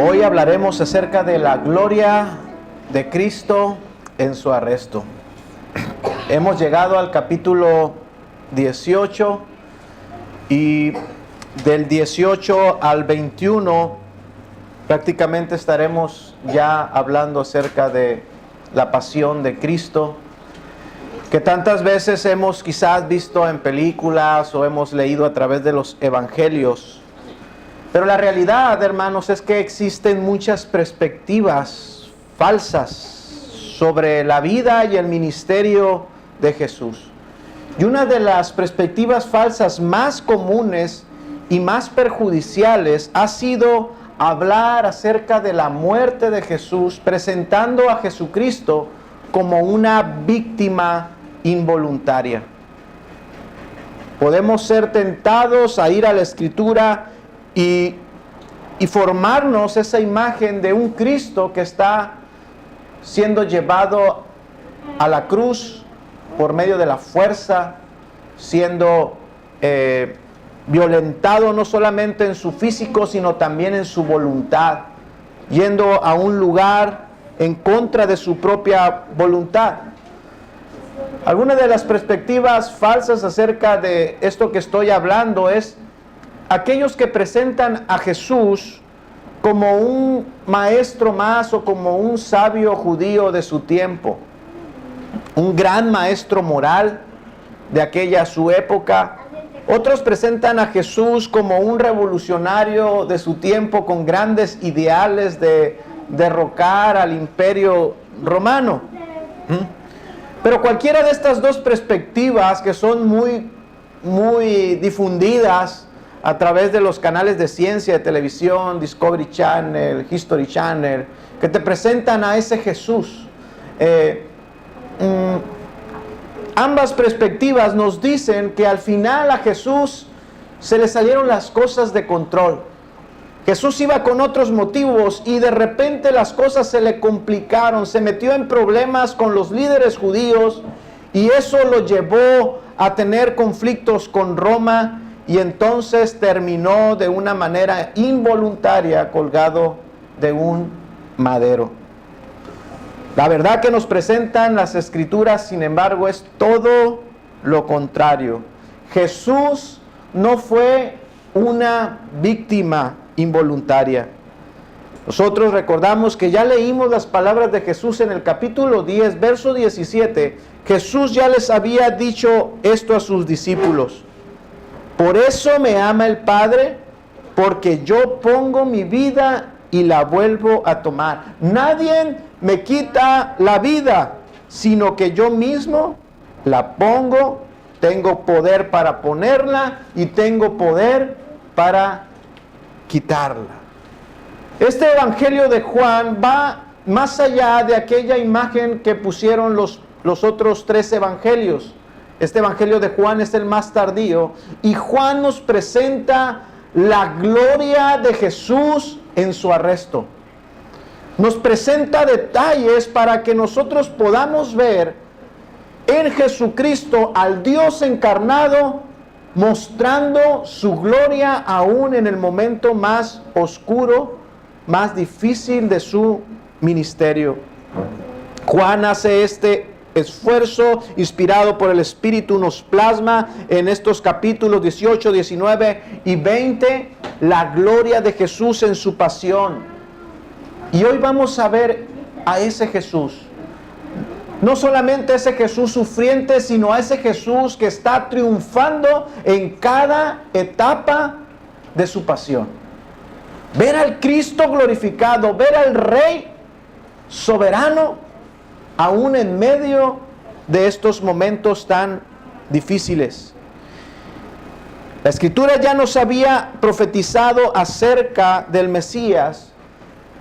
Hoy hablaremos acerca de la gloria de Cristo en su arresto. Hemos llegado al capítulo 18 y del 18 al 21 prácticamente estaremos ya hablando acerca de la pasión de Cristo, que tantas veces hemos quizás visto en películas o hemos leído a través de los evangelios. Pero la realidad, hermanos, es que existen muchas perspectivas falsas sobre la vida y el ministerio de Jesús. Y una de las perspectivas falsas más comunes y más perjudiciales ha sido hablar acerca de la muerte de Jesús, presentando a Jesucristo como una víctima involuntaria. Podemos ser tentados a ir a la Escritura y formarnos esa imagen de un Cristo que está siendo llevado a la cruz por medio de la fuerza, siendo violentado no solamente en su físico, sino también en su voluntad, yendo a un lugar en contra de su propia voluntad. Algunas de las perspectivas falsas acerca de esto que estoy hablando es aquellos que presentan a Jesús como un maestro más o como un sabio judío de su tiempo, un gran maestro moral de aquella su época. Otros presentan a Jesús como un revolucionario de su tiempo con grandes ideales de derrocar al imperio romano. Pero cualquiera de estas dos perspectivas, que son muy difundidas a través de los canales de ciencia de televisión, Discovery Channel, History Channel, que te presentan a ese Jesús, ambas perspectivas nos dicen que al final a Jesús se le salieron las cosas de control. Jesús iba con otros motivos y de repente las cosas se le complicaron, se metió en problemas con los líderes judíos y eso lo llevó a tener conflictos con Roma y entonces terminó de una manera involuntaria colgado de un madero. La verdad que nos presentan las Escrituras, sin embargo, es todo lo contrario. Jesús no fue una víctima involuntaria. Nosotros recordamos que ya leímos las palabras de Jesús en el capítulo 10, verso 17. Jesús ya les había dicho esto a sus discípulos. Por eso me ama el Padre, porque yo pongo mi vida y la vuelvo a tomar. Nadie me quita la vida, sino que yo mismo la pongo. Tengo poder para ponerla y tengo poder para quitarla. Este evangelio de Juan va más allá de aquella imagen que pusieron los otros tres evangelios. Este evangelio de Juan es el más tardío y Juan nos presenta la gloria de Jesús en su arresto. Nos presenta detalles para que nosotros podamos ver en Jesucristo al Dios encarnado, mostrando su gloria aún en el momento más oscuro, más difícil de su ministerio. Juan hace este esfuerzo, inspirado por el Espíritu, nos plasma en estos capítulos 18, 19 y 20 la gloria de Jesús en su pasión. Y hoy vamos a ver a ese Jesús. No solamente a ese Jesús sufriente, sino a ese Jesús que está triunfando en cada etapa de su pasión. Ver al Cristo glorificado, ver al Rey soberano, aún en medio de estos momentos tan difíciles. La Escritura ya nos había profetizado acerca del Mesías.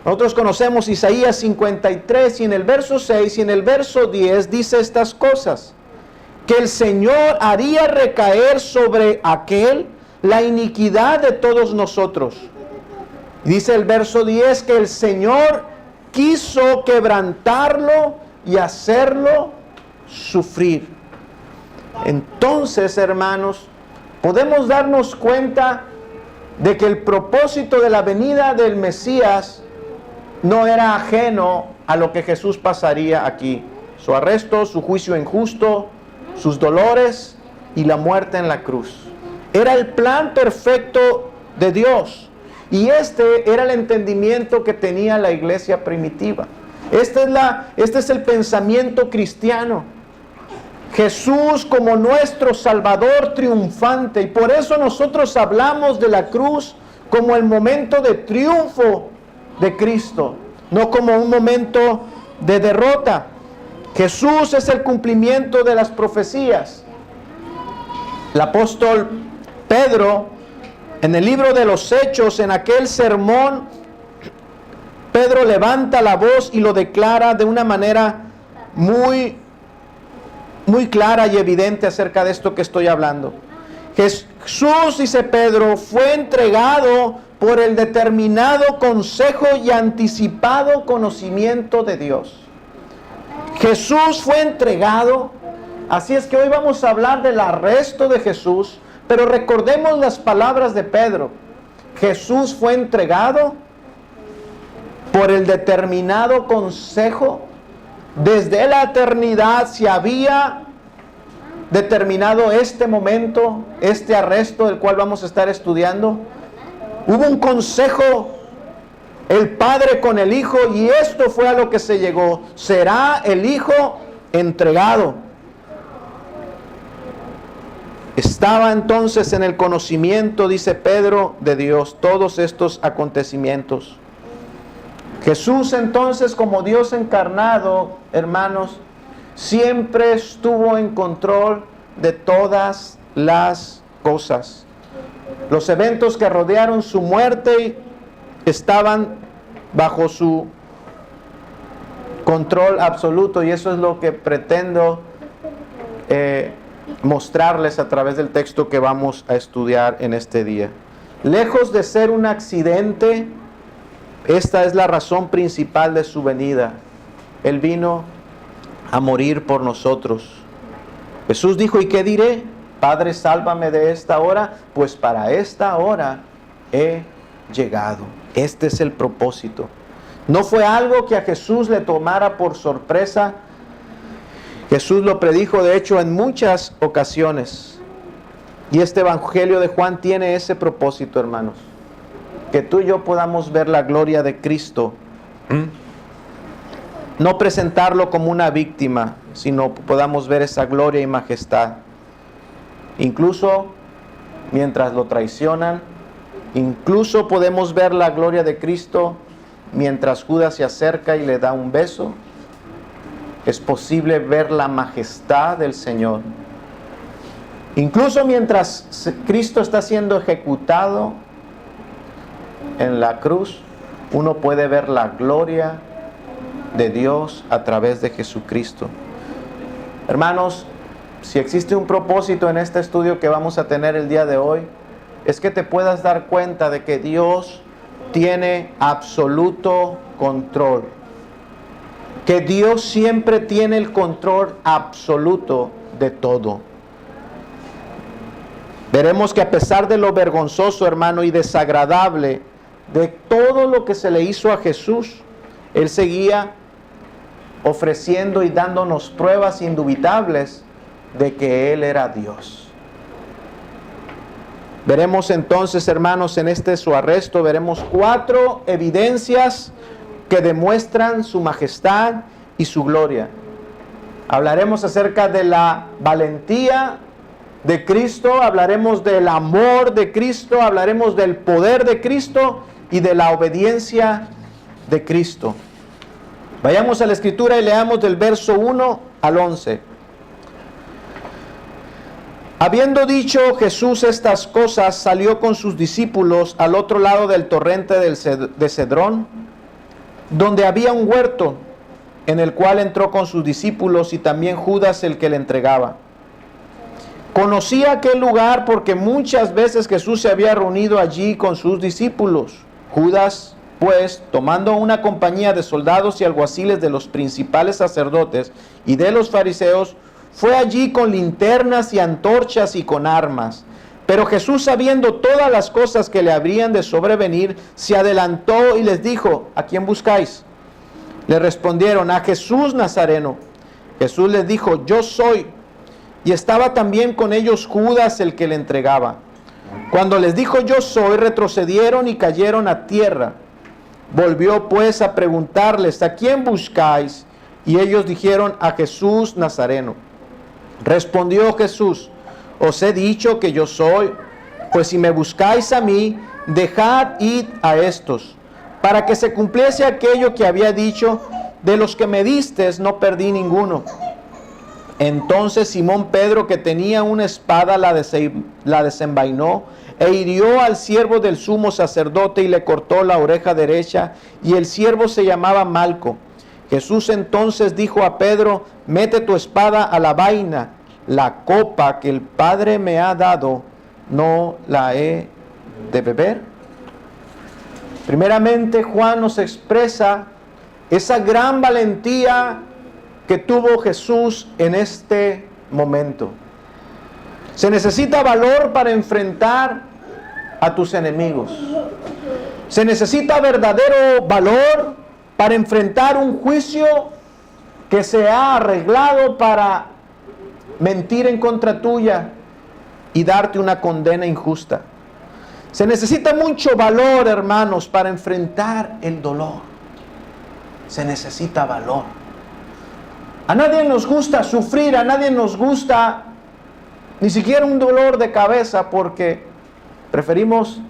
Nosotros conocemos Isaías 53 y en el verso 6 y en el verso 10 dice estas cosas: que el Señor haría recaer sobre aquel la iniquidad de todos nosotros. Dice el verso 10 que el Señor quiso quebrantarlo y hacerlo sufrir. Entonces, hermanos, podemos darnos cuenta de que el propósito de la venida del Mesías no era ajeno a lo que Jesús pasaría aquí. Su arresto, su juicio injusto, sus dolores y la muerte en la cruz. Era el plan perfecto de Dios. Y este era el entendimiento que tenía la iglesia primitiva. Este es el pensamiento cristiano. Jesús como nuestro Salvador triunfante. Y por eso nosotros hablamos de la cruz como el momento de triunfo de Cristo, no como un momento de derrota. Jesús es el cumplimiento de las profecías. El apóstol Pedro, en el libro de los Hechos, en aquel sermón, Pedro levanta la voz y lo declara de una manera muy clara y evidente acerca de esto que estoy hablando. Jesús, dice Pedro, fue entregado por el determinado consejo y anticipado conocimiento de Dios. Jesús fue entregado. Así es que hoy vamos a hablar del arresto de Jesús, pero recordemos las palabras de Pedro. Jesús fue entregado por el determinado consejo. Desde la eternidad se había determinado este momento, este arresto del cual vamos a estar estudiando. Hubo un consejo, el Padre con el Hijo, y esto fue a lo que se llegó. Será el Hijo entregado. Estaba entonces en el conocimiento, dice Pedro, de Dios, todos estos acontecimientos. Jesús entonces, como Dios encarnado, hermanos, siempre estuvo en control de todas las cosas. Los eventos que rodearon su muerte estaban bajo su control absoluto, y eso es lo que pretendo mostrarles a través del texto que vamos a estudiar en este día. Lejos de ser un accidente, esta es la razón principal de su venida. Él vino a morir por nosotros. Jesús dijo: ¿y qué diré? Padre, sálvame de esta hora, pues para esta hora he llegado. Este es el propósito. No fue algo que a Jesús le tomara por sorpresa. Jesús lo predijo, de hecho, en muchas ocasiones. Y este Evangelio de Juan tiene ese propósito, hermanos. Que tú y yo podamos ver la gloria de Cristo. No presentarlo como una víctima, sino podamos ver esa gloria y majestad. Incluso mientras lo traicionan, incluso podemos ver la gloria de Cristo mientras Judas se acerca y le da un beso. Es posible ver la majestad del Señor. Incluso mientras Cristo está siendo ejecutado en la cruz, uno puede ver la gloria de Dios a través de Jesucristo. Hermanos, si existe un propósito en este estudio que vamos a tener el día de hoy, es que te puedas dar cuenta de que Dios tiene absoluto control. Que Dios siempre tiene el control absoluto de todo. Veremos que a pesar de lo vergonzoso, hermano, y desagradable de todo lo que se le hizo a Jesús, Él seguía ofreciendo y dándonos pruebas indubitables de que Él era Dios. Veremos entonces, hermanos, en este su arresto, veremos 4 evidencias que demuestran su majestad y su gloria. Hablaremos acerca de la valentía de Cristo, hablaremos del amor de Cristo, hablaremos del poder de Cristo y de la obediencia de Cristo. Vayamos a la Escritura y leamos del verso 1 al 11. Habiendo dicho Jesús estas cosas, salió con sus discípulos al otro lado del torrente de Cedrón, donde había un huerto, en el cual entró con sus discípulos y también Judas, el que le entregaba. Conocía aquel lugar porque muchas veces Jesús se había reunido allí con sus discípulos. Judas, pues, tomando una compañía de soldados y alguaciles de los principales sacerdotes y de los fariseos, fue allí con linternas y antorchas y con armas. Pero Jesús, sabiendo todas las cosas que le habrían de sobrevenir, se adelantó y les dijo: ¿a quién buscáis? Le respondieron: a Jesús Nazareno. Jesús les dijo: yo soy. Y estaba también con ellos Judas, el que le entregaba. Cuando les dijo: yo soy, retrocedieron y cayeron a tierra. Volvió pues a preguntarles: ¿a quién buscáis? Y ellos dijeron: a Jesús Nazareno. Respondió Jesús: os he dicho que yo soy. Pues si me buscáis a mí, dejad ir a estos, para que se cumpliese aquello que había dicho: de los que me distes no perdí ninguno. Entonces Simón Pedro, que tenía una espada, la desenvainó e hirió al siervo del sumo sacerdote y le cortó la oreja derecha, y el siervo se llamaba Malco. Jesús entonces dijo a Pedro: mete tu espada a la vaina. La copa que el Padre me ha dado, ¿no la he de beber? Primeramente, Juan nos expresa esa gran valentía que tuvo Jesús en este momento. Se necesita valor para enfrentar a tus enemigos. Se necesita verdadero valor para enfrentar un juicio que se ha arreglado para mentir en contra tuya y darte una condena injusta. Se necesita mucho valor, hermanos, para enfrentar el dolor. Se necesita valor. A nadie nos gusta sufrir, a nadie nos gusta ni siquiera un dolor de cabeza, porque preferimos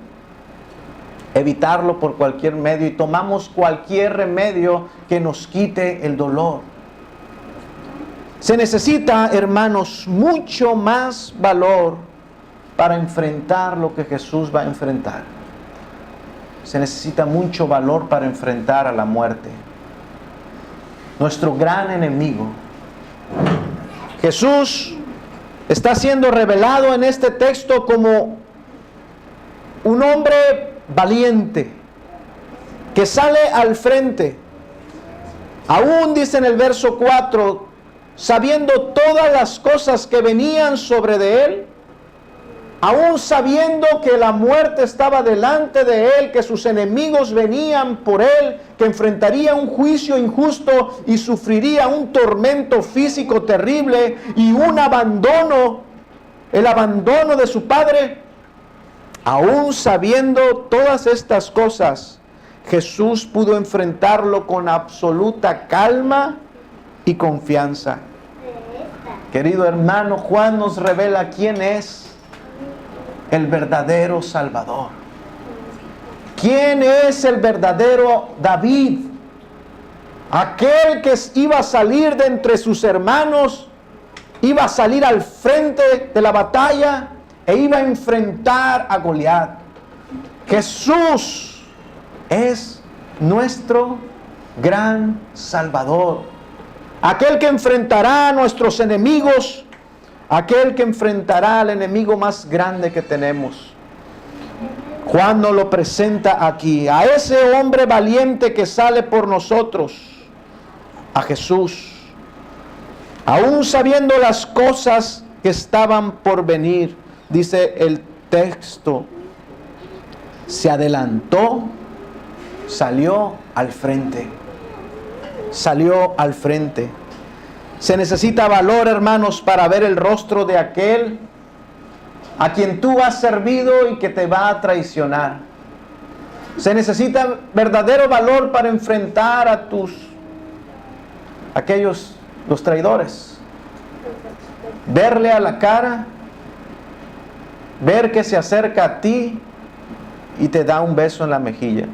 evitarlo por cualquier medio y tomamos cualquier remedio que nos quite el dolor. Se necesita, hermanos, mucho más valor para enfrentar lo que Jesús va a enfrentar. Se necesita mucho valor para enfrentar a la muerte, nuestro gran enemigo. Jesús está siendo revelado en este texto como un hombre valiente que sale al frente. Aún dice en el verso 4, sabiendo todas las cosas que venían sobre de él, aún sabiendo que la muerte estaba delante de él, que sus enemigos venían por él, que enfrentaría un juicio injusto y sufriría un tormento físico terrible y un abandono, el abandono de su padre, aún sabiendo todas estas cosas, Jesús pudo enfrentarlo con absoluta calma y confianza. Querido hermano, Juan nos revela quién es el verdadero Salvador. ¿Quién es el verdadero David? Aquel que iba a salir de entre sus hermanos, iba a salir al frente de la batalla e iba a enfrentar a Goliat. Jesús es nuestro gran Salvador. Aquel que enfrentará a nuestros enemigos, aquel que enfrentará al enemigo más grande que tenemos. Juan nos lo presenta aquí, a ese hombre valiente que sale por nosotros, a Jesús, aún sabiendo las cosas que estaban por venir. Dice el texto, se adelantó, salió al frente. Salió al frente. Se necesita valor, hermanos, para ver el rostro de aquel a quien tú has servido y que te va a traicionar. Se necesita verdadero valor para enfrentar a los traidores. Verle a la cara, ver que se acerca a ti y te da un beso en la mejilla.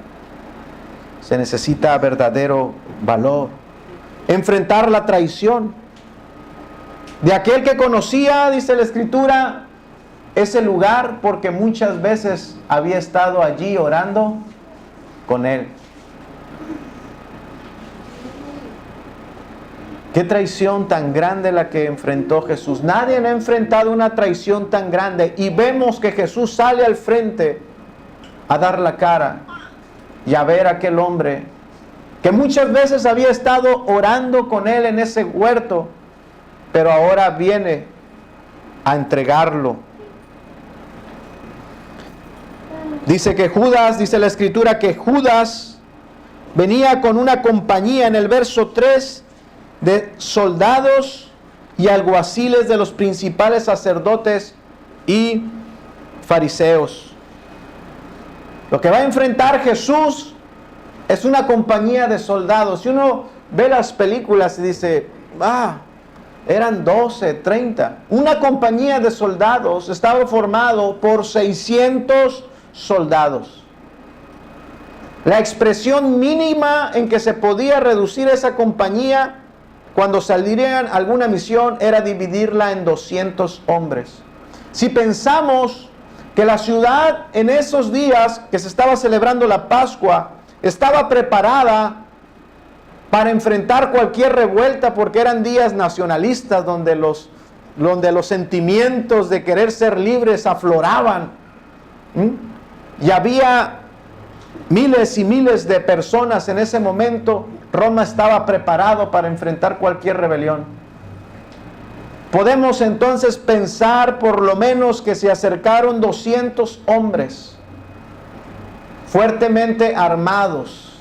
Se necesita verdadero valor. Enfrentar la traición de aquel que conocía, dice la Escritura, ese lugar, porque muchas veces había estado allí orando con él. Qué traición tan grande la que enfrentó Jesús. Nadie ha enfrentado una traición tan grande, y vemos que Jesús sale al frente a dar la cara y a ver a aquel hombre que muchas veces había estado orando con él en ese huerto, pero ahora viene a entregarlo. Dice que Judas, dice la Escritura, que Judas venía con una compañía en el verso 3 de soldados y alguaciles de los principales sacerdotes y fariseos. Lo que va a enfrentar Jesús es una compañía de soldados. Si uno ve las películas y dice, eran 12, 30. Una compañía de soldados estaba formado por 600 soldados. La expresión mínima en que se podía reducir esa compañía cuando saldrían a alguna misión era dividirla en 200 hombres. Si pensamos que la ciudad en esos días que se estaba celebrando la Pascua estaba preparada para enfrentar cualquier revuelta, porque eran días nacionalistas donde los sentimientos de querer ser libres afloraban, y había miles y miles de personas en ese momento, Roma estaba preparado para enfrentar cualquier rebelión. Podemos entonces pensar por lo menos que se acercaron 200 hombres fuertemente armados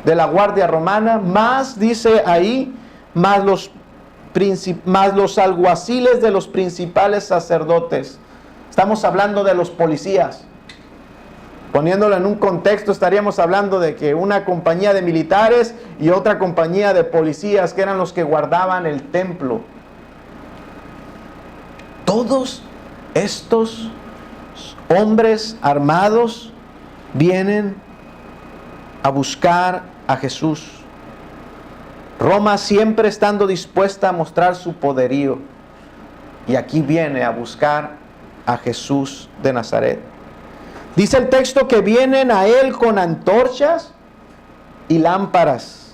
de la guardia romana, más, dice ahí, más los alguaciles de los principales sacerdotes. Estamos hablando de los policías. Poniéndolo en un contexto, estaríamos hablando de que una compañía de militares y otra compañía de policías, que eran los que guardaban el templo. Todos estos hombres armados vienen a buscar a Jesús. Roma siempre estando dispuesta a mostrar su poderío, y aquí viene a buscar a Jesús de Nazaret. Dice el texto que vienen a él con antorchas y lámparas.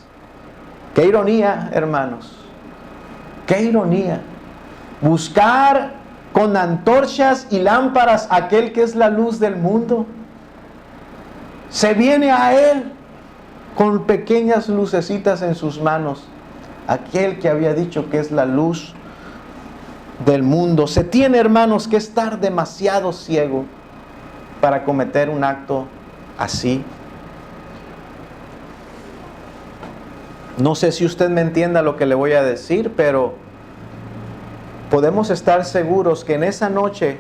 Qué ironía, hermanos. Qué ironía. Buscar con antorchas y lámparas a aquel que es la luz del mundo. Se viene a él con pequeñas lucecitas en sus manos. Aquel que había dicho que es la luz del mundo. Se tiene, hermanos, que estar demasiado ciego para cometer un acto así. No sé si usted me entienda lo que le voy a decir, pero podemos estar seguros que en esa noche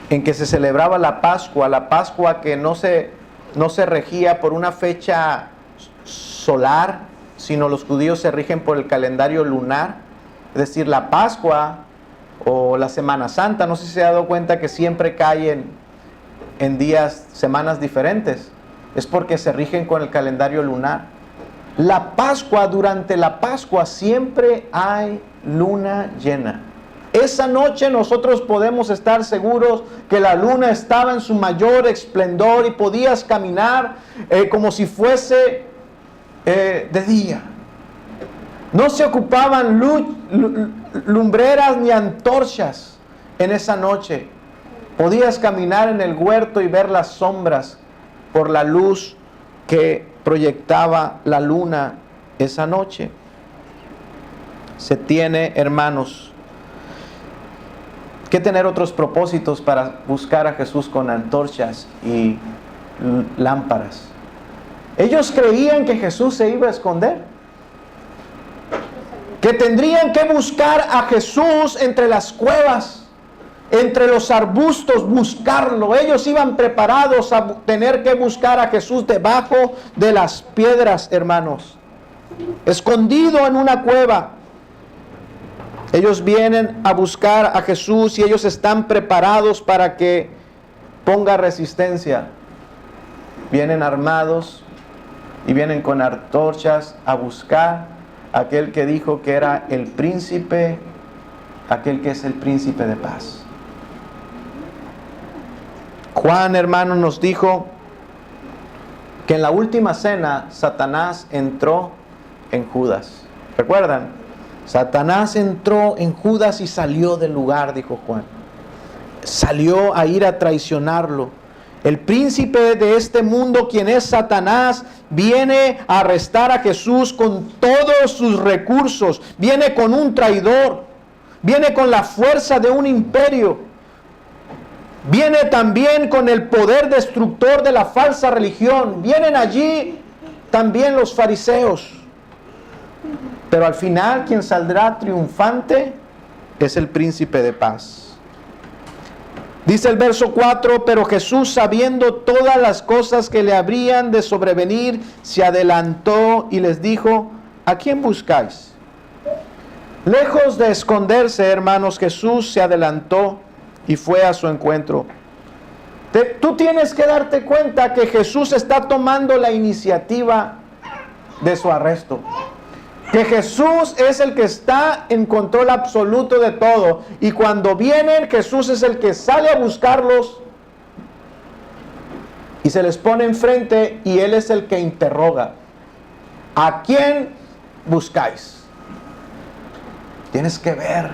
en que se celebraba la Pascua que no se regía por una fecha solar, sino los judíos se rigen por el calendario lunar. Es decir, la Pascua o la Semana Santa, no sé si se ha dado cuenta que siempre caen en días, semanas diferentes. Es porque se rigen con el calendario lunar. La Pascua, durante la Pascua siempre hay luna llena. Esa noche nosotros podemos estar seguros que la luna estaba en su mayor esplendor y podías caminar como si fuese de día. No se ocupaban lumbreras ni antorchas en esa noche. Podías caminar en el huerto y ver las sombras por la luz que proyectaba la luna esa noche. Se tiene, hermanos, que tener otros propósitos para buscar a Jesús con antorchas y lámparas. Ellos creían que Jesús se iba a esconder, que tendrían que buscar a Jesús entre las cuevas, entre los arbustos, buscarlo. Ellos iban preparados a tener que buscar a Jesús debajo de las piedras, hermanos, escondido en una cueva. Ellos vienen a buscar a Jesús y ellos están preparados para que ponga resistencia. Vienen armados y vienen con antorchas a buscar a aquel que dijo que era el príncipe, aquel que es el príncipe de paz. Juan, hermano, nos dijo que en la última cena Satanás entró en Judas. ¿Recuerdan? Satanás entró en Judas y salió del lugar, dijo Juan. Salió a ir a traicionarlo. El príncipe de este mundo, quien es Satanás, viene a arrestar a Jesús con todos sus recursos. Viene con un traidor. Viene con la fuerza de un imperio. Viene también con el poder destructor de la falsa religión. Vienen allí también los fariseos. Pero al final quien saldrá triunfante es el príncipe de paz. Dice el verso 4, pero Jesús, sabiendo todas las cosas que le habrían de sobrevenir, se adelantó y les dijo, ¿a quién buscáis? Lejos de esconderse, hermanos, Jesús se adelantó y fue a su encuentro. Tú tienes que darte cuenta que Jesús está tomando la iniciativa de su arresto. Que Jesús es el que está en control absoluto de todo. Y cuando vienen, Jesús es el que sale a buscarlos y se les pone enfrente y Él es el que interroga. ¿A quién buscáis? Tienes que ver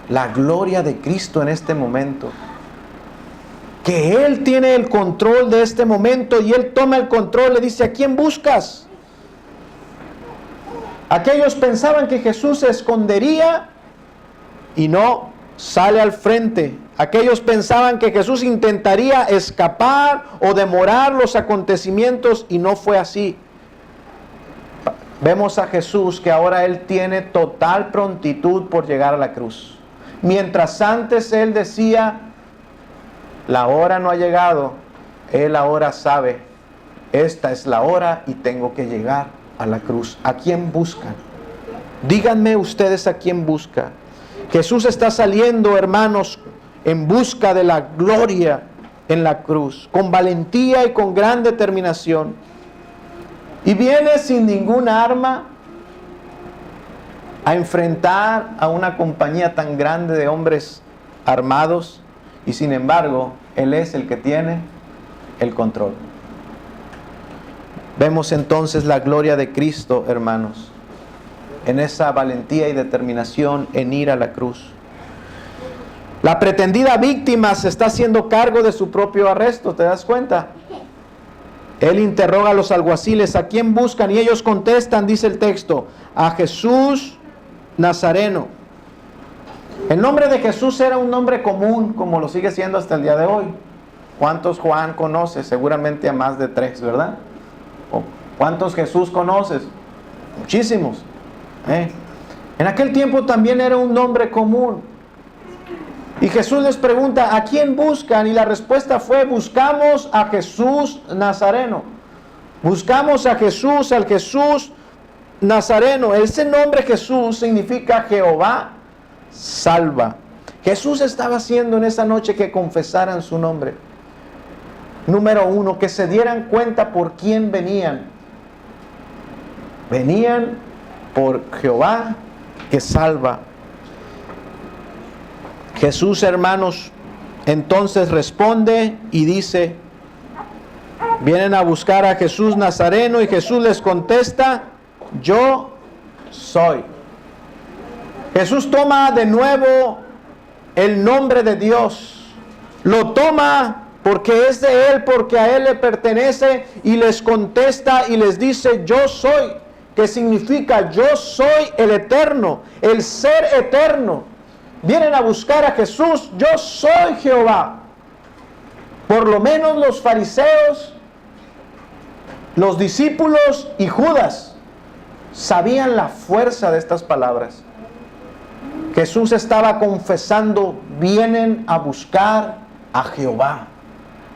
la gloria de Cristo en este momento. Que Él tiene el control de este momento y Él toma el control, le dice, ¿a quién buscas? Aquellos pensaban que Jesús se escondería y no, sale al frente. Aquellos pensaban que Jesús intentaría escapar o demorar los acontecimientos y no fue así. Vemos a Jesús que ahora Él tiene total prontitud por llegar a la cruz. Mientras antes Él decía, la hora no ha llegado, Él ahora sabe, esta es la hora y tengo que llegar a la cruz. ¿A quién buscan? Díganme ustedes a quién busca. Jesús está saliendo, hermanos, en busca de la gloria en la cruz, con valentía y con gran determinación. Y viene sin ninguna arma a enfrentar a una compañía tan grande de hombres armados, y sin embargo, Él es el que tiene el control. Vemos entonces la gloria de Cristo, hermanos, en esa valentía y determinación en ir a la cruz. La pretendida víctima se está haciendo cargo de su propio arresto, ¿te das cuenta? Él interroga a los alguaciles, ¿a quién buscan? Y ellos contestan, dice el texto, a Jesús Nazareno. El nombre de Jesús era un nombre común, como lo sigue siendo hasta el día de hoy. ¿Cuántos Juan conoces? Seguramente a más de 3, ¿verdad? ¿Cuántos Jesús conoces? Muchísimos. En aquel tiempo también era un nombre común. Y Jesús les pregunta, ¿a quién buscan? Y la respuesta fue, buscamos a Jesús Nazareno. Buscamos a Jesús, al Jesús Nazareno. Ese nombre Jesús significa Jehová salva. Jesús estaba haciendo en esa noche que confesaran su nombre. Número 1, que se dieran cuenta por quién venían. Venían por Jehová que salva. Jesús, hermanos, entonces responde y dice, vienen a buscar a Jesús Nazareno, y Jesús les contesta, yo soy. Jesús toma de nuevo el nombre de Dios, lo toma porque es de Él, porque a Él le pertenece, y les contesta y les dice, yo soy, que significa yo soy el eterno, el ser eterno. Vienen a buscar a Jesús, yo soy Jehová. Por lo menos los fariseos, los discípulos y Judas sabían la fuerza de estas palabras. Jesús estaba confesando, vienen a buscar a Jehová,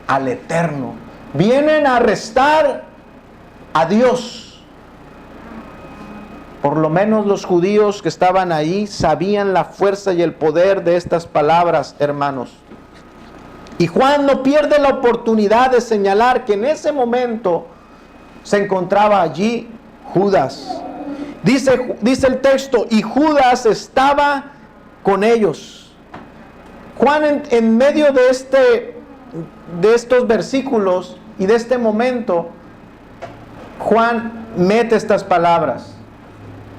al eterno. Vienen a arrestar a Dios. Por lo menos los judíos que estaban ahí sabían la fuerza y el poder de estas palabras, hermanos. Y Juan no pierde la oportunidad de señalar que en ese momento se encontraba allí Judas. Dice el texto, y Judas estaba con ellos. Juan en medio de estos versículos y de este momento, Juan mete estas palabras.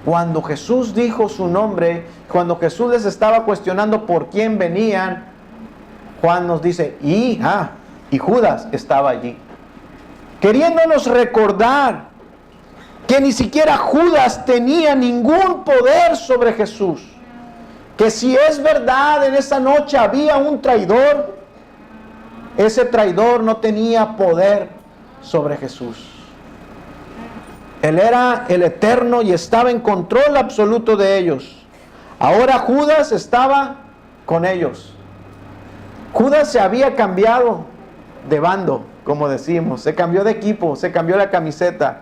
Cuando Jesús dijo su nombre, cuando Jesús les estaba cuestionando por quién venían, Juan nos dice, y Judas estaba allí. Queriéndonos recordar que ni siquiera Judas tenía ningún poder sobre Jesús. Que si es verdad en esa noche había un traidor, ese traidor no tenía poder sobre Jesús. Él era el Eterno y estaba en control absoluto de ellos. Ahora Judas estaba con ellos. Judas se había cambiado de bando, como decimos, se cambió de equipo, se cambió la camiseta.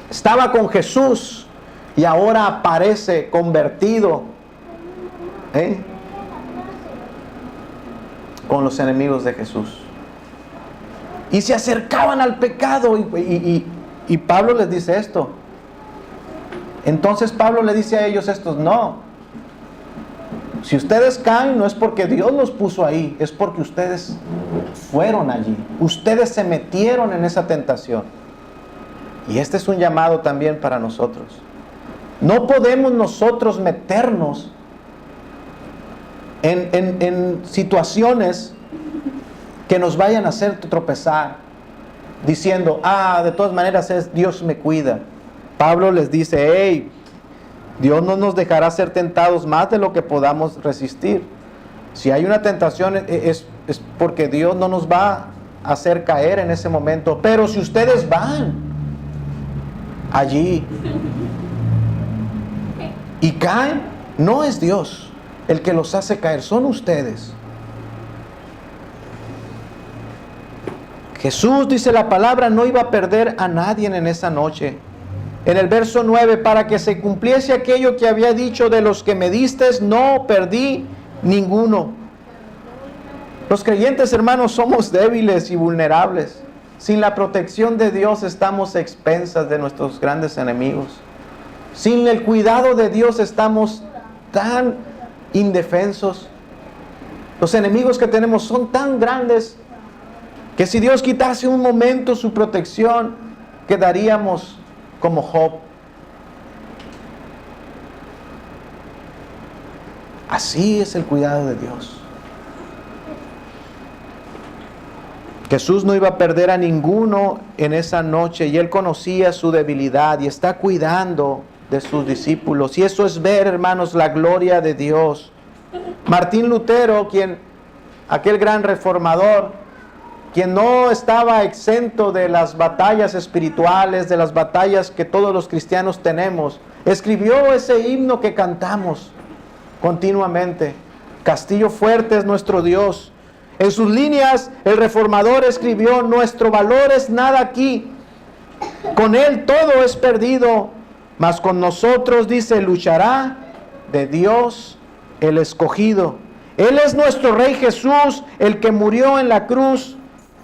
Estaba con Jesús y ahora aparece convertido con los enemigos de Jesús. Y se acercaban al pecado y Pablo les dice esto. Entonces Pablo le dice a ellos estos: no, si ustedes caen no es porque Dios los puso ahí, es porque ustedes fueron allí, ustedes se metieron en esa tentación. Y este es un llamado también para nosotros. No podemos nosotros meternos en situaciones que nos vayan a hacer tropezar, diciendo: de todas maneras Dios me cuida. Pablo les dice: hey, Dios no nos dejará ser tentados más de lo que podamos resistir. Si hay una tentación es porque Dios no nos va a hacer caer en ese momento. Pero si ustedes van allí y caen, no es Dios el que los hace caer, son ustedes. Jesús, dice la palabra, no iba a perder a nadie en esa noche. En el verso 9, para que se cumpliese aquello que había dicho: de los que me distes no perdí ninguno. Los creyentes, hermanos, somos débiles y vulnerables. Sin la protección de Dios estamos a expensas de nuestros grandes enemigos. Sin el cuidado de Dios estamos tan indefensos. Los enemigos que tenemos son tan grandes que si Dios quitase un momento su protección, quedaríamos como Job. Así es el cuidado de Dios. Jesús no iba a perder a ninguno en esa noche, y Él conocía su debilidad y está cuidando de sus discípulos. Y eso es ver, hermanos, la gloria de Dios. Martín Lutero, aquel gran reformador, quien no estaba exento de las batallas espirituales, de las batallas que todos los cristianos tenemos, escribió ese himno que cantamos continuamente: Castillo fuerte es nuestro Dios. En sus líneas el reformador escribió: nuestro valor es nada aquí, con Él todo es perdido, mas con nosotros, dice, luchará de Dios el escogido. Él es nuestro Rey Jesús, el que murió en la cruz,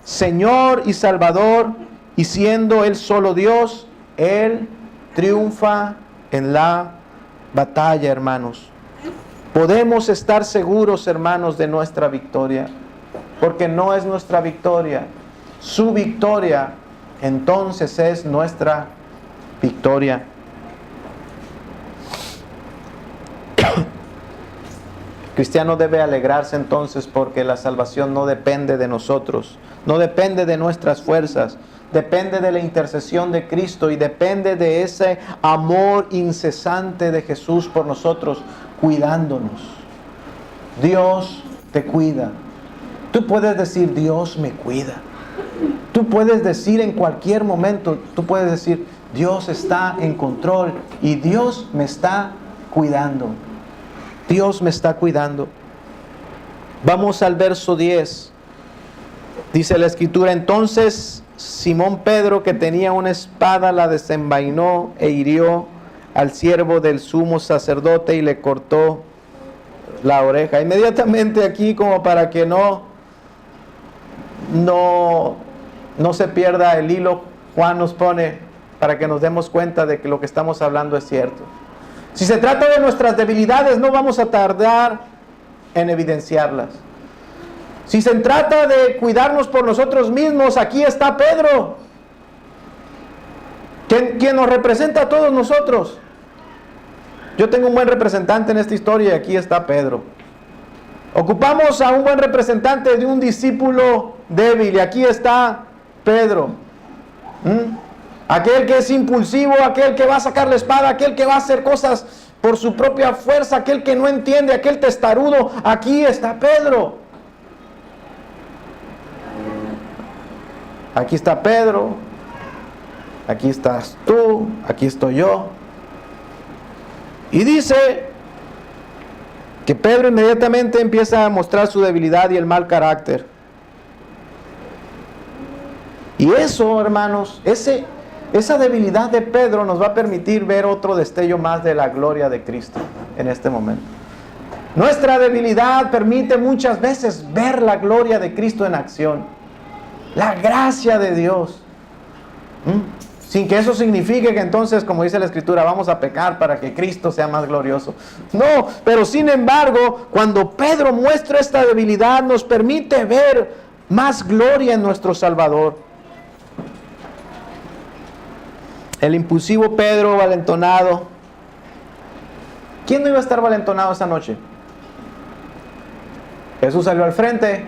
Señor y Salvador, y siendo Él solo Dios, Él triunfa en la batalla, hermanos. Podemos estar seguros, hermanos, de nuestra victoria, porque no es nuestra victoria, su victoria, entonces es nuestra victoria. El cristiano debe alegrarse entonces, porque la salvación no depende de nosotros, no depende de nuestras fuerzas, depende de la intercesión de Cristo y depende de ese amor incesante de Jesús por nosotros, cuidándonos. Dios te cuida. Tú puedes decir: Dios me cuida. Tú puedes decir en cualquier momento, tú puedes decir: Dios está en control y Dios me está cuidando. Dios me está cuidando. Vamos al verso 10. Dice la Escritura: entonces Simón Pedro, que tenía una espada, la desenvainó e hirió al siervo del sumo sacerdote y le cortó la oreja. Inmediatamente aquí, como para que no se pierda el hilo, Juan nos pone, para que nos demos cuenta de que lo que estamos hablando es cierto. Si se trata de nuestras debilidades, no vamos a tardar en evidenciarlas. Si se trata de cuidarnos por nosotros mismos, aquí está Pedro, quien nos representa a todos nosotros. Yo tengo un buen representante en esta historia y aquí está Pedro. Ocupamos a un buen representante de un discípulo débil y aquí está Pedro. Aquel que es impulsivo, aquel que va a sacar la espada, aquel que va a hacer cosas por su propia fuerza, aquel que no entiende, aquel testarudo. Aquí está Pedro. Aquí está Pedro, aquí estás tú, aquí estoy yo. Y dice que Pedro inmediatamente empieza a mostrar su debilidad y el mal carácter. Y eso, hermanos, esa debilidad de Pedro nos va a permitir ver otro destello más de la gloria de Cristo en este momento. Nuestra debilidad permite muchas veces ver la gloria de Cristo en acción. La gracia de Dios. Sin que eso signifique que entonces, como dice la Escritura, vamos a pecar para que Cristo sea más glorioso. No, pero sin embargo, cuando Pedro muestra esta debilidad, nos permite ver más gloria en nuestro Salvador. El impulsivo Pedro, valentonado. ¿Quién no iba a estar valentonado esta noche? Jesús salió al frente.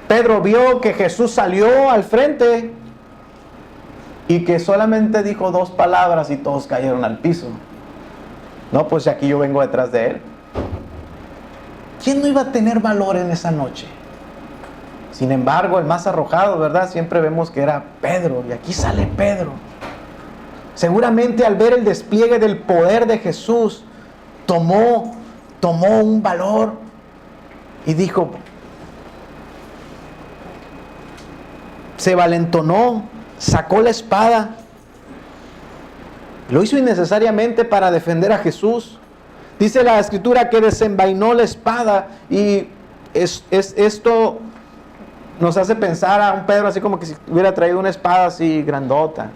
Pedro vio que Jesús salió al frente y que solamente dijo 2 palabras y todos cayeron al piso. No, pues aquí yo vengo detrás de él. ¿Quién no iba a tener valor en esa noche? Sin embargo, el más arrojado, ¿verdad? Siempre vemos que era Pedro, y aquí sale Pedro. Seguramente al ver el despliegue del poder de Jesús, tomó un valor y dijo, se valentonó, sacó la espada. Lo hizo innecesariamente para defender a Jesús. Dice la Escritura que desenvainó la espada, y esto nos hace pensar a un Pedro así como que si hubiera traído una espada así grandota.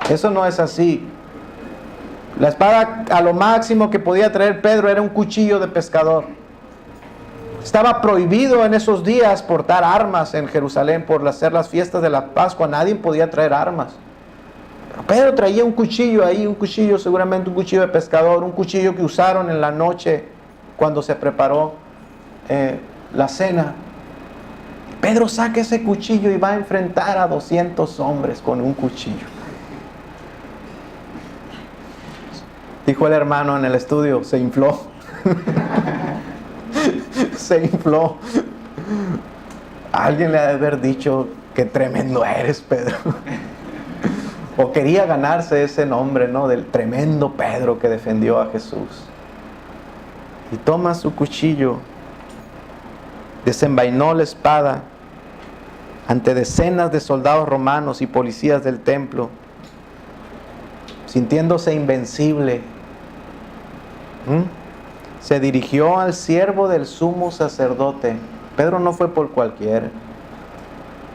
Eso no es así. La espada, a lo máximo que podía traer Pedro, era un cuchillo de pescador. Estaba prohibido en esos días portar armas en Jerusalén por hacer las fiestas de la Pascua. Nadie podía traer armas. Pero Pedro traía un cuchillo ahí, un cuchillo, seguramente un cuchillo de pescador, un cuchillo que usaron en la noche cuando se preparó la cena. Pedro saca ese cuchillo y va a enfrentar a 200 hombres con un cuchillo. Dijo el hermano en el estudio, se infló. Se infló. Alguien le ha de haber dicho, qué tremendo eres, Pedro. O quería ganarse ese nombre, ¿no? Del tremendo Pedro que defendió a Jesús. Y toma su cuchillo, desenvainó la espada ante decenas de soldados romanos y policías del templo, sintiéndose invencible. Se dirigió al siervo del sumo sacerdote. Pedro no fue por cualquiera.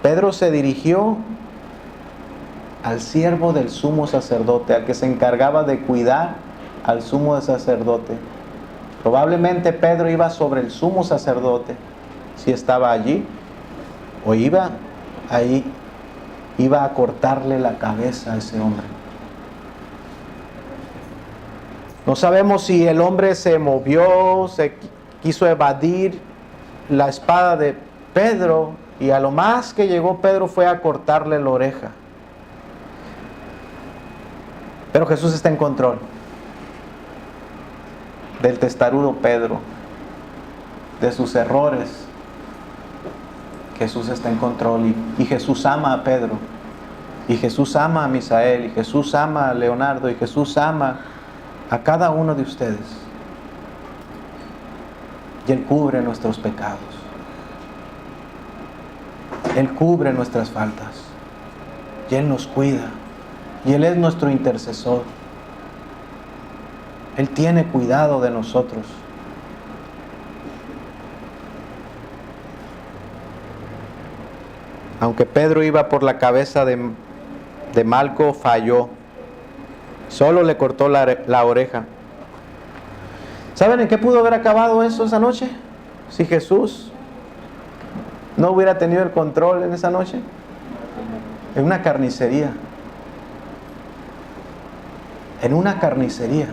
Pedro se dirigió al siervo del sumo sacerdote, al que se encargaba de cuidar al sumo sacerdote. Probablemente Pedro iba sobre el sumo sacerdote, si estaba allí, o iba a cortarle la cabeza a ese hombre. No sabemos si el hombre se movió, se quiso evadir la espada de Pedro, y a lo más que llegó Pedro fue a cortarle la oreja. Pero Jesús está en control del testarudo Pedro, de sus errores. Jesús está en control, y Jesús ama a Pedro, y Jesús ama a Misael, y Jesús ama a Leonardo, y Jesús ama a cada uno de ustedes. Y Él cubre nuestros pecados. Él cubre nuestras faltas. Y Él nos cuida. Y Él es nuestro intercesor. Él tiene cuidado de nosotros. Aunque Pedro iba por la cabeza de Malco, falló. Solo le cortó la oreja. ¿Saben en qué pudo haber acabado eso esa noche? Si Jesús no hubiera tenido el control en esa noche. En una carnicería. En una carnicería.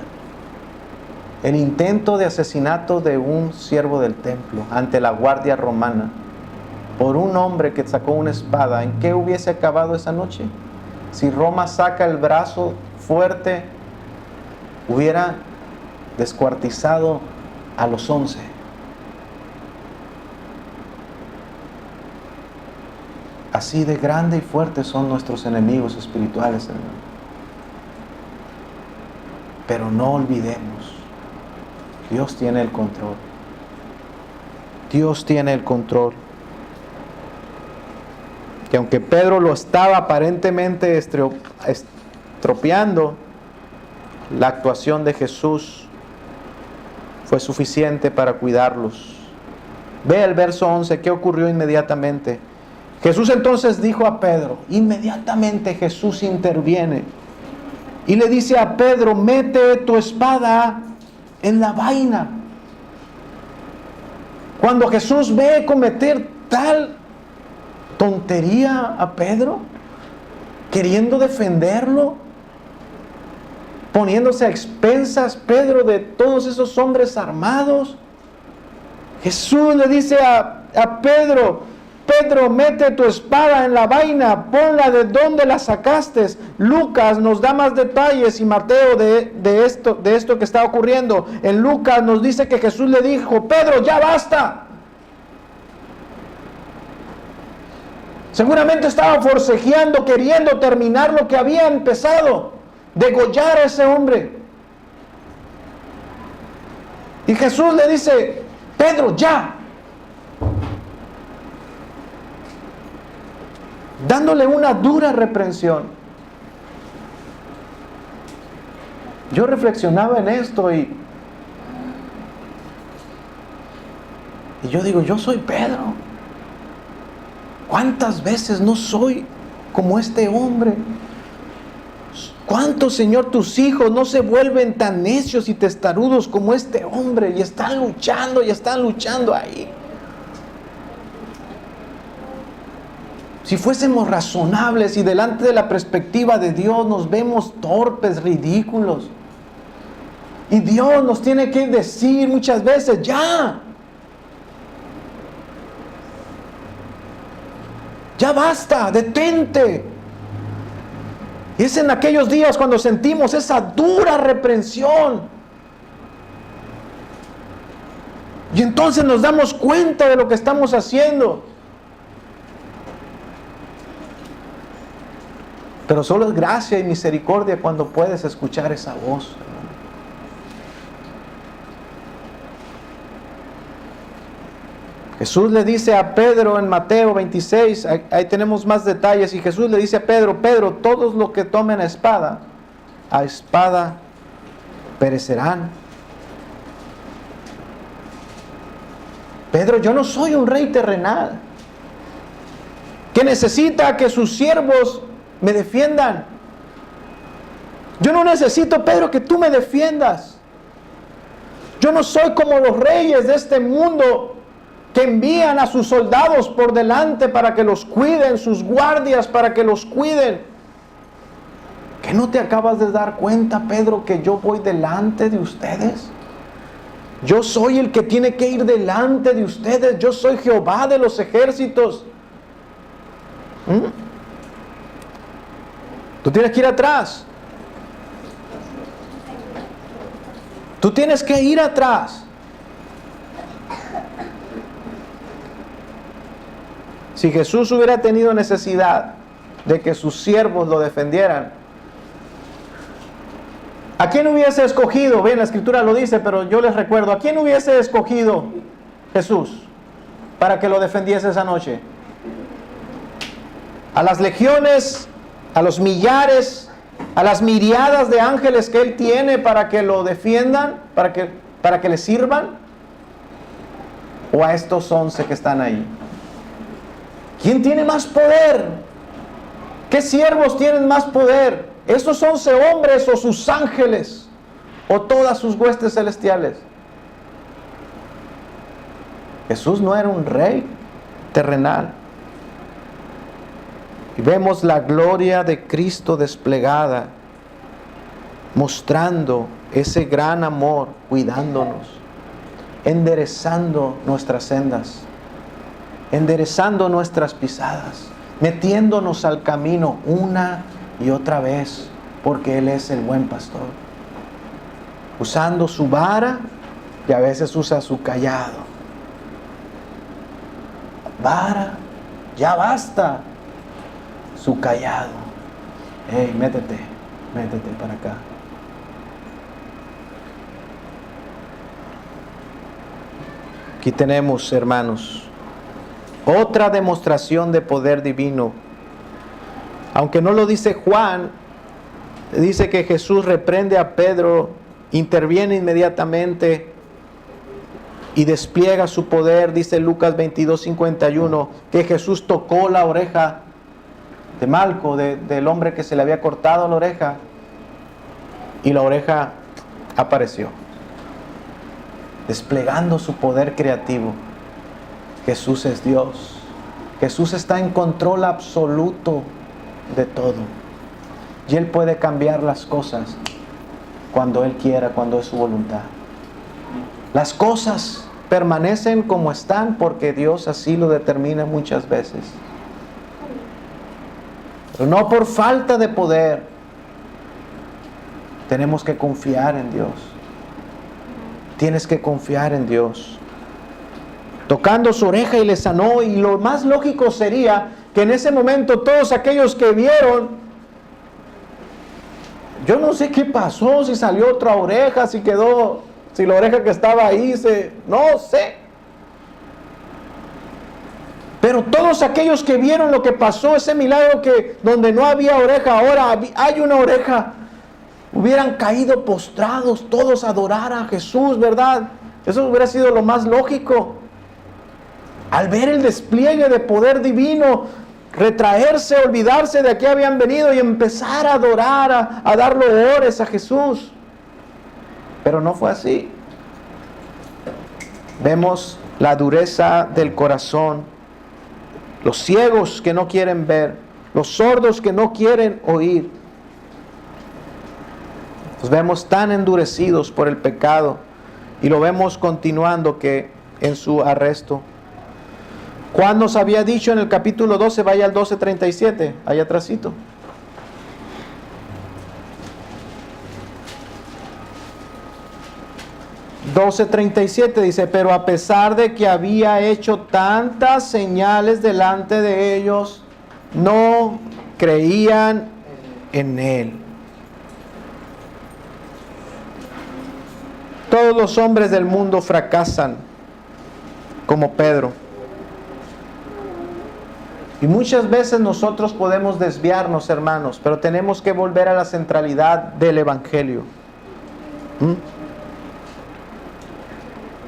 El intento de asesinato de un siervo del templo ante la guardia romana por un hombre que sacó una espada. ¿En qué hubiese acabado esa noche? Si Roma saca el brazo fuerte, hubiera descuartizado a los 11. Así de grande y fuerte son nuestros enemigos espirituales, hermano. Pero no olvidemos, Dios tiene el control. Dios tiene el control. Que aunque Pedro lo estaba aparentemente estropeando, la actuación de Jesús fue suficiente para cuidarlos. Ve el verso 11, ¿qué ocurrió inmediatamente? Jesús entonces dijo a Pedro, inmediatamente Jesús interviene y le dice a Pedro, mete tu espada en la vaina. Cuando Jesús ve cometer tal tontería a Pedro, queriendo defenderlo, poniéndose a expensas Pedro de todos esos hombres armados, Jesús le dice a Pedro, Pedro, mete tu espada en la vaina, ponla de donde la sacaste. Lucas nos da más detalles y Mateo de esto que está ocurriendo. En Lucas nos dice que Jesús le dijo, Pedro, ya basta. Seguramente estaba forcejeando, queriendo terminar lo que había empezado, degollar a ese hombre. Y Jesús le dice, Pedro, ya. Dándole una dura reprensión. Yo reflexionaba en esto y yo digo, yo soy Pedro. ¿Cuántas veces no soy como este hombre? ¿Cuántos, Señor, tus hijos no se vuelven tan necios y testarudos como este hombre y están luchando ahí? Si fuésemos razonables y delante de la perspectiva de Dios nos vemos torpes, ridículos. Y Dios nos tiene que decir muchas veces, ya. Ya basta, detente. Y es en aquellos días cuando sentimos esa dura reprensión. Y entonces nos damos cuenta de lo que estamos haciendo. Pero solo es gracia y misericordia cuando puedes escuchar esa voz. Jesús le dice a Pedro en Mateo 26, ahí tenemos más detalles, y Jesús le dice a Pedro, Pedro, todos los que tomen a espada perecerán. Pedro, yo no soy un rey terrenal que necesita que sus siervos me defiendan. Yo no necesito, Pedro, que tú me defiendas. Yo no soy como los reyes de este mundo que envían a sus soldados por delante para que los cuiden, sus guardias para que los cuiden. ¿Que no te acabas de dar cuenta, Pedro, que yo voy delante de ustedes? Yo soy el que tiene que ir delante de ustedes. Yo soy Jehová de los ejércitos. Tú tienes que ir atrás. Tú tienes que ir atrás. Si Jesús hubiera tenido necesidad de que sus siervos lo defendieran, ¿a quién hubiese escogido? Bien, la Escritura lo dice, pero yo les recuerdo, ¿a quién hubiese escogido Jesús para que lo defendiese esa noche? ¿A las legiones, a los millares, a las miriadas de ángeles que Él tiene para que lo defiendan, para que le sirvan? ¿O a estos 11 que están ahí? ¿Quién tiene más poder? ¿Qué siervos tienen más poder? ¿Esos 11 hombres o sus ángeles? ¿O todas sus huestes celestiales? Jesús no era un rey terrenal. Y vemos la gloria de Cristo desplegada, mostrando ese gran amor, cuidándonos, enderezando nuestras sendas, enderezando nuestras pisadas, metiéndonos al camino una y otra vez, porque Él es el buen pastor, usando su vara y a veces usa su cayado. Vara, ya basta. su cayado. Hey, métete para acá. Aquí tenemos, hermanos, otra demostración de poder divino. Aunque no lo dice Juan, dice que Jesús reprende a Pedro, interviene inmediatamente y despliega su poder. Dice Lucas 22:51 que Jesús tocó la oreja de Malco, del hombre que se le había cortado la oreja, y la oreja apareció, desplegando su poder creativo. Jesús es Dios. Jesús está en control absoluto de todo. Y Él puede cambiar las cosas cuando Él quiera, cuando es su voluntad. Las cosas permanecen como están porque Dios así lo determina muchas veces. Pero no por falta de poder. Tenemos que confiar en Dios. Tienes que confiar en Dios. Tocando su oreja y le sanó, y lo más lógico sería que en ese momento todos aquellos que vieron, yo no sé qué pasó, si salió otra oreja, si quedó, si la oreja que estaba ahí no sé. Pero todos aquellos que vieron lo que pasó, ese milagro, que donde no había oreja, ahora hay una oreja, hubieran caído postrados todos a adorar a Jesús, ¿verdad? Eso hubiera sido lo más lógico. Al ver el despliegue de poder divino, retraerse, olvidarse de que habían venido y empezar a adorar, a dar loores a Jesús. Pero no fue así. Vemos la dureza del corazón, los ciegos que no quieren ver, los sordos que no quieren oír. Los vemos tan endurecidos por el pecado, y lo vemos continuando que en su arresto. Juan nos había dicho en el capítulo 12, vaya al 12:37, allá atrásito. Dice: pero a pesar de que había hecho tantas señales delante de ellos, no creían en Él. Todos los hombres del mundo fracasan, como Pedro. Y muchas veces nosotros podemos desviarnos, hermanos, pero tenemos que volver a la centralidad del Evangelio.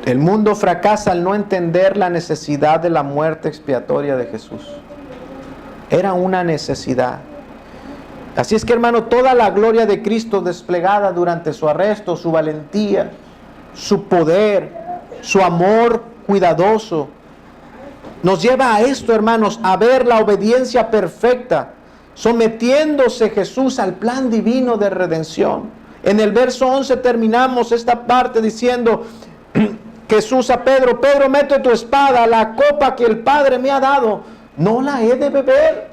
El mundo fracasa al no entender la necesidad de la muerte expiatoria de Jesús. Era una necesidad. Así es que, hermano, toda la gloria de Cristo desplegada durante su arresto, su valentía, su poder, su amor cuidadoso, nos lleva a esto, hermanos, a ver la obediencia perfecta, sometiéndose Jesús al plan divino de redención. En el verso 11 terminamos esta parte diciendo Jesús a Pedro: Pedro, mete tu espada, la copa que el Padre me ha dado, ¿no la he de beber?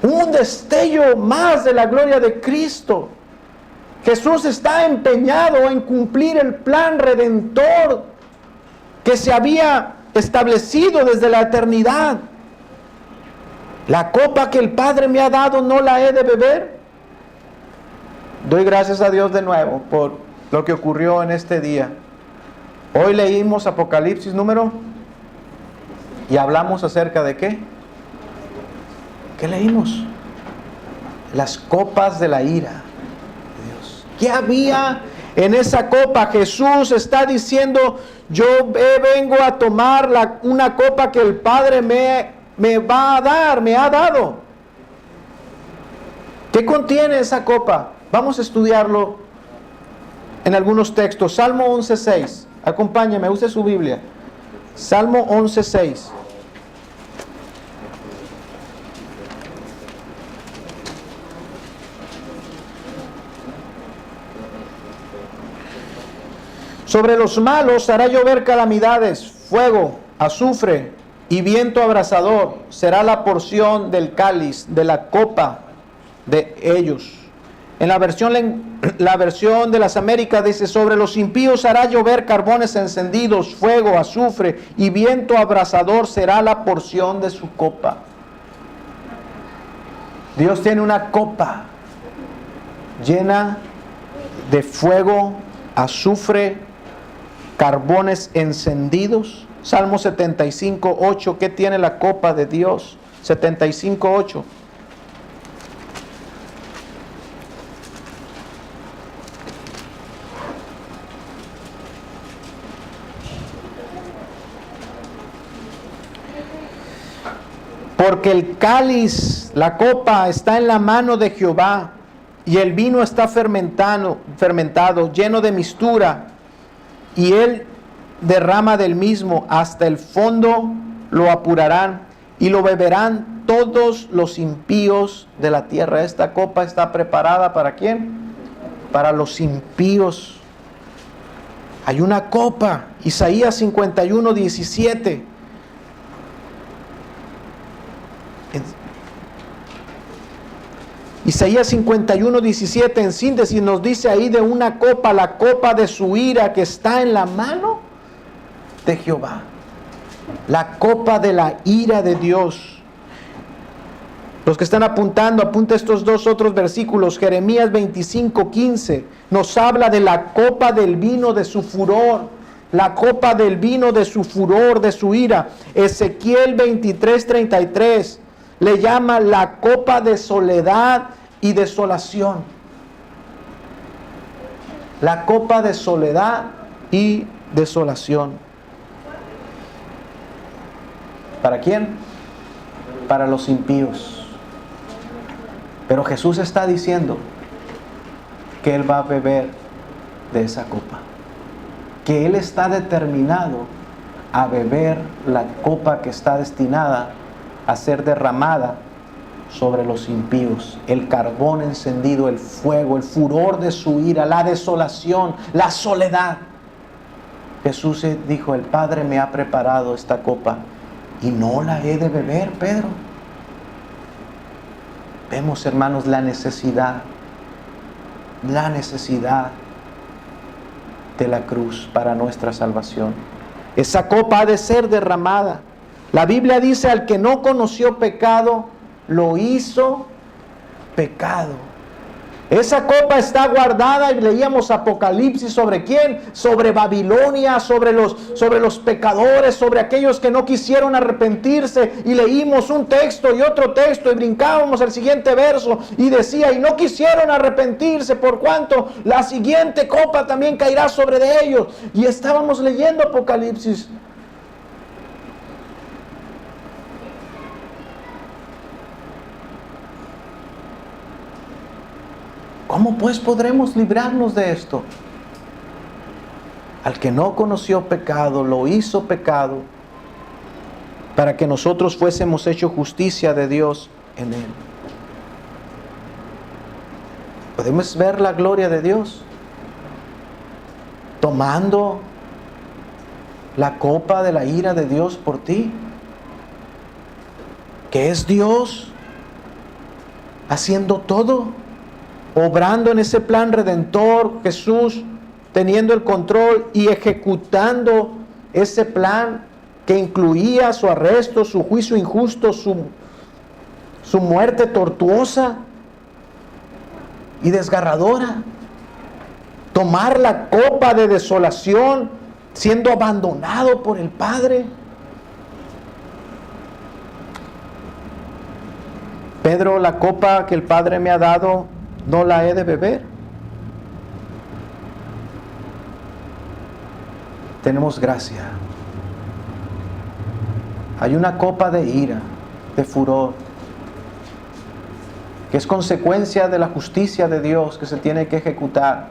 Un destello más de la gloria de Cristo. Jesús está empeñado en cumplir el plan redentor que se había establecido desde la eternidad. La copa que el Padre me ha dado, ¿no la he de beber? Doy gracias a Dios de nuevo por lo que ocurrió en este día. Hoy leímos Apocalipsis número, y hablamos acerca de ¿qué? ¿Qué leímos? Las copas de la ira de Dios. ¿Qué había en esa copa? Jesús está diciendo: yo vengo a tomar una copa que el Padre me va a dar, me ha dado. ¿Qué contiene esa copa? Vamos a estudiarlo en algunos textos. Salmo 11:6. Acompáñame, use su Biblia. Salmo 11:6. Sobre los malos hará llover calamidades, fuego, azufre y viento abrasador. Será la porción del cáliz, de la copa de ellos. En la versión de las Américas dice: sobre los impíos hará llover carbones encendidos, fuego, azufre y viento abrasador será la porción de su copa. Dios tiene una copa llena de fuego, azufre, carbones encendidos. Salmo 75:8. ¿Qué tiene la copa de Dios? 75:8. Porque el cáliz, la copa, está en la mano de Jehová, y el vino está fermentado, lleno de mistura, y él derrama del mismo, hasta el fondo lo apurarán, y lo beberán todos los impíos de la tierra. Esta copa está preparada ¿para quién? Para los impíos. Hay una copa, Isaías 51:17. Isaías 51:17 en síntesis nos dice ahí de una copa, la copa de su ira que está en la mano de Jehová. La copa de la ira de Dios. Los que están apuntando, apunta estos dos otros versículos. Jeremías 25:15 nos habla de la copa del vino de su furor. La copa del vino de su furor, de su ira. Ezequiel 23:33 le llama la copa de soledad y desolación. La copa de soledad y desolación. ¿Para quién? Para los impíos. Pero Jesús está diciendo que Él va a beber de esa copa. Que Él está determinado a beber la copa que está destinada a ser derramada sobre los impíos. El carbón encendido, el fuego, el furor de su ira, la desolación, la soledad. Jesús dijo, el Padre me ha preparado esta copa y no la he de beber, Pedro. Vemos, hermanos, la necesidad de la cruz para nuestra salvación. Esa copa ha de ser derramada. La Biblia dice, al que no conoció pecado, lo hizo pecado. Esa copa está guardada, y leíamos Apocalipsis, ¿sobre quién? Sobre Babilonia, sobre los pecadores, sobre aquellos que no quisieron arrepentirse. Y leímos un texto y otro texto y brincábamos el siguiente verso y decía, y no quisieron arrepentirse, por cuanto la siguiente copa también caerá sobre de ellos. Y estábamos leyendo Apocalipsis. ¿Cómo pues podremos librarnos de esto? Al que no conoció pecado, lo hizo pecado, para que nosotros fuésemos hecho justicia de Dios en Él. ¿Podemos ver la gloria de Dios? Tomando la copa de la ira de Dios por ti. Que es Dios haciendo todo. Obrando en ese plan redentor, Jesús teniendo el control y ejecutando ese plan que incluía su arresto, su juicio injusto, su muerte tortuosa y desgarradora. Tomar la copa de desolación, siendo abandonado por el Padre. Pedro, la copa que el Padre me ha dado, no la he de beber. Tenemos gracia. Hay una copa de ira, de furor, que es consecuencia de la justicia de Dios que se tiene que ejecutar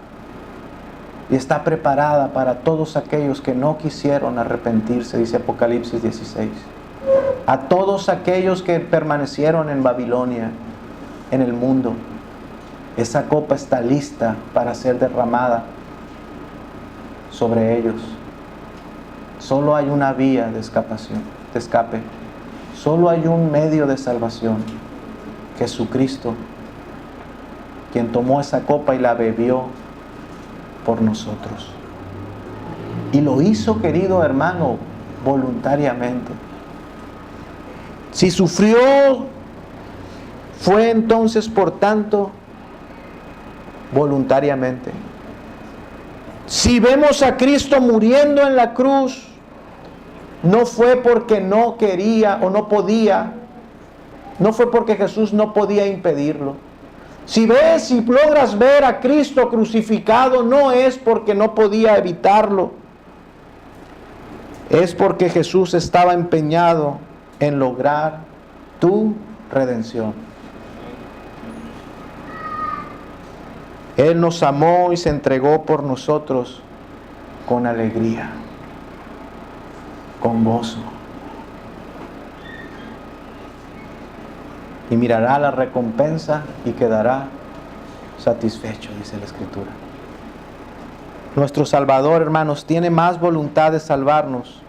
y está preparada para todos aquellos que no quisieron arrepentirse, dice Apocalipsis 16. A todos aquellos que permanecieron en Babilonia, en el mundo. Esa copa está lista para ser derramada sobre ellos. Solo hay una vía de escape. Solo hay un medio de salvación. Jesucristo, quien tomó esa copa y la bebió por nosotros. Y lo hizo, querido hermano, voluntariamente. Si sufrió Fue entonces, por tanto, voluntariamente. Si vemos a Cristo muriendo en la cruz, no fue porque no quería o no podía, no fue porque Jesús no podía impedirlo. Si ves y logras ver a Cristo crucificado, no es porque no podía evitarlo, es porque Jesús estaba empeñado en lograr tu redención. Él nos amó y se entregó por nosotros con alegría, con gozo. Y mirará la recompensa y quedará satisfecho, dice la Escritura. Nuestro Salvador, hermanos, tiene más voluntad de salvarnos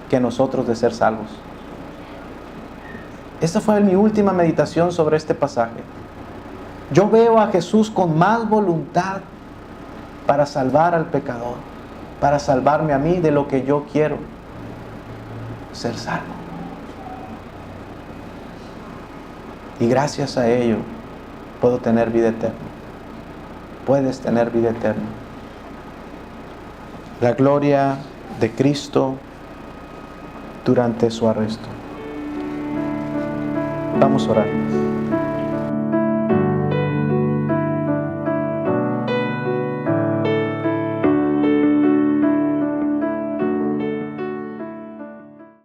que nosotros de ser salvos. Esta fue mi última meditación sobre este pasaje. Yo veo a Jesús con más voluntad para salvar al pecador, para salvarme a mí de lo que yo quiero, ser salvo. Y gracias a ello puedo tener vida eterna. Puedes tener vida eterna. La gloria de Cristo durante su arresto. Vamos a orar.